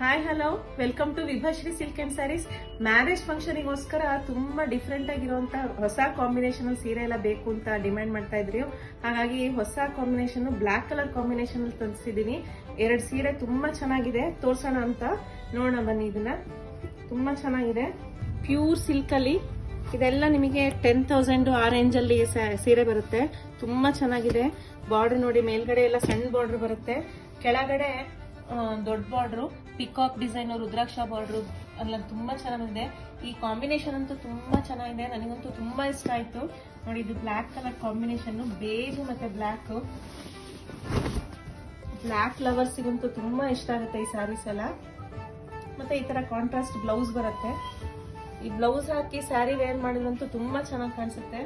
Hi hello, welcome to Vibhashree silk and sarees. Marriage ಫಂಕ್ಷನಿಗೋಸ್ಕರ ತುಂಬಾ different ಆಗಿರುವಂತ ಹೊಸ ಕಾಂಬಿನೇಷನ್ ಸೀರೆ ಎಲ್ಲ ಬೇಕು ಅಂತ ಡಿಮ್ಯಾಂಡ್ ಮಾಡ್ತಾ ಇದ್ರಿ. ಹಾಗಾಗಿ ಹೊಸ ಕಾಂಬಿನೇಷನ್ ಬ್ಲಾಕ್ ಕಲರ್ ಕಾಂಬಿನೇಷನ್ ಅಲ್ಲಿ ತಂದಿಸಿದೀನಿ. 2 ಸೀರೆ ತುಂಬಾ ಚೆನ್ನಾಗಿದೆ, ತೋರ್ಸೋಣ ಅಂತ. ನೋಡೋಣ ಬನ್ನಿ. ಇದನ್ನ ತುಂಬಾ ಚೆನ್ನಾಗಿದೆ, ಪ್ಯೂರ್ ಸಿಲ್ಕ್ ಅಲ್ಲಿ. ಇದೆಲ್ಲ ನಿಮಗೆ 10,000 ಆ ರೇಂಜ್ ಅಲ್ಲಿ ಸೀರೆ ಬರುತ್ತೆ. ತುಂಬಾ ಚೆನ್ನಾಗಿದೆ. ಬಾರ್ಡರ್ ನೋಡಿ, ಮೇಲ್ಗಡೆ ಎಲ್ಲ ಸಣ್ಣ ಬಾರ್ಡರ್ ಬರುತ್ತೆ, ಕೆಳಗಡೆ ದೊಡ್ಡ ಬಾರ್ಡ್ರು, ಪಿಕಾಕ್ ಡಿಸೈನ್, ರುದ್ರಾಕ್ಷ ಬಾರ್ಡ್ರು ಎಲ್ಲ ತುಂಬಾ ಚೆನ್ನಾಗಿದೆ. ಈ ಕಾಂಬಿನೇಷನ್ ಅಂತೂ ತುಂಬಾ ಚೆನ್ನಾಗಿದೆ, ನನಗಂತೂ ತುಂಬಾ ಇಷ್ಟ ಆಯ್ತು. ನೋಡಿ, ಇದು ಬ್ಲಾಕ್ ಕಲರ್ ಕಾಂಬಿನೇಷನ್, ಬೇಜು ಮತ್ತೆ ಬ್ಲಾಕ್ ಲವರ್ಸಿಗಂತೂ ತುಂಬಾ ಇಷ್ಟ ಆಗುತ್ತೆ ಈ ಸ್ಯಾರೀಸ್ ಎಲ್ಲ. ಮತ್ತೆ ಈ ತರ ಕಾಂಟ್ರಾಸ್ಟ್ ಬ್ಲೌಸ್ ಬರುತ್ತೆ. ಈ ಬ್ಲೌಸ್ ಹಾಕಿ ಸ್ಯಾರಿ ವೇರ್ ಮಾಡಿದ್ರಂತೂ ತುಂಬಾ ಚೆನ್ನಾಗಿ ಕಾಣಿಸುತ್ತೆ.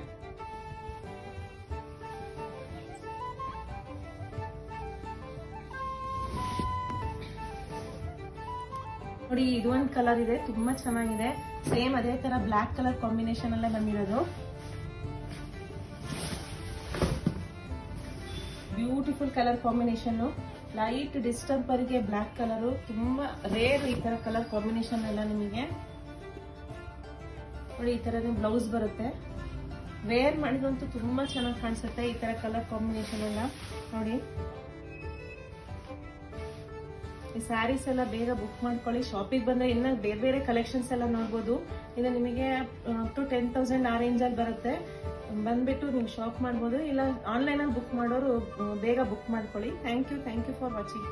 ನೋಡಿ, ಇದು ಒಂದು ಕಲರ್ ಇದೆ, ತುಂಬಾ ಚೆನ್ನಾಗಿದೆ. ಸೇಮ್ ಅದೇ ತರ ಬ್ಲಾಕ್ ಕಲರ್ ಕಾಂಬಿನೇಷನ್ ಅಲ್ಲೇ ಬಂದಿರೋದು. ಬ್ಯೂಟಿಫುಲ್ ಕಲರ್ ಕಾಂಬಿನೇಷನ್, ಲೈಟ್ ಡಿಸ್ಟರ್ಬರ್ ಗೆ ಬ್ಲಾಕ್ ಕಲರ್. ತುಂಬಾ ರೇರ್ ಈ ತರ ಕಲರ್ ಕಾಂಬಿನೇಷನ್ ಎಲ್ಲ ನಿಮಗೆ. ನೋಡಿ, ಈ ತರ ಬ್ಲೌಸ್ ಬರುತ್ತೆ. ವೇರ್ ಮಾಡಿದಂತೂ ತುಂಬಾ ಚೆನ್ನಾಗಿ ಕಾಣಿಸುತ್ತೆ ಈ ತರ ಕಲರ್ ಕಾಂಬಿನೇಷನ್ ಎಲ್ಲ. ನೋಡಿ, ಈ ಸ್ಯಾರೀಸ್ ಎಲ್ಲ ಬೇಗ ಬುಕ್ ಮಾಡ್ಕೊಳ್ಳಿ. ಶಾಪಿಗೆ ಬಂದ್ರೆ ಇನ್ನ ಬೇರೆ ಬೇರೆ ಕಲೆಕ್ಷನ್ಸ್ ಎಲ್ಲ ನೋಡ್ಬೋದು. ಇದು ನಿಮಗೆ ಅಪ್ ಟು 10,000 ಆ ರೇಂಜ್ ಅಲ್ಲಿ ಬರುತ್ತೆ. ಬಂದ್ಬಿಟ್ಟು ನೀವು ಶಾಪ್ ಮಾಡ್ಬೋದು. ಇಲ್ಲ ಆನ್ಲೈನ್ ಅಲ್ಲಿ ಬುಕ್ ಮಾಡೋರು ಬೇಗ ಬುಕ್ ಮಾಡ್ಕೊಳ್ಳಿ. Thank you for watching.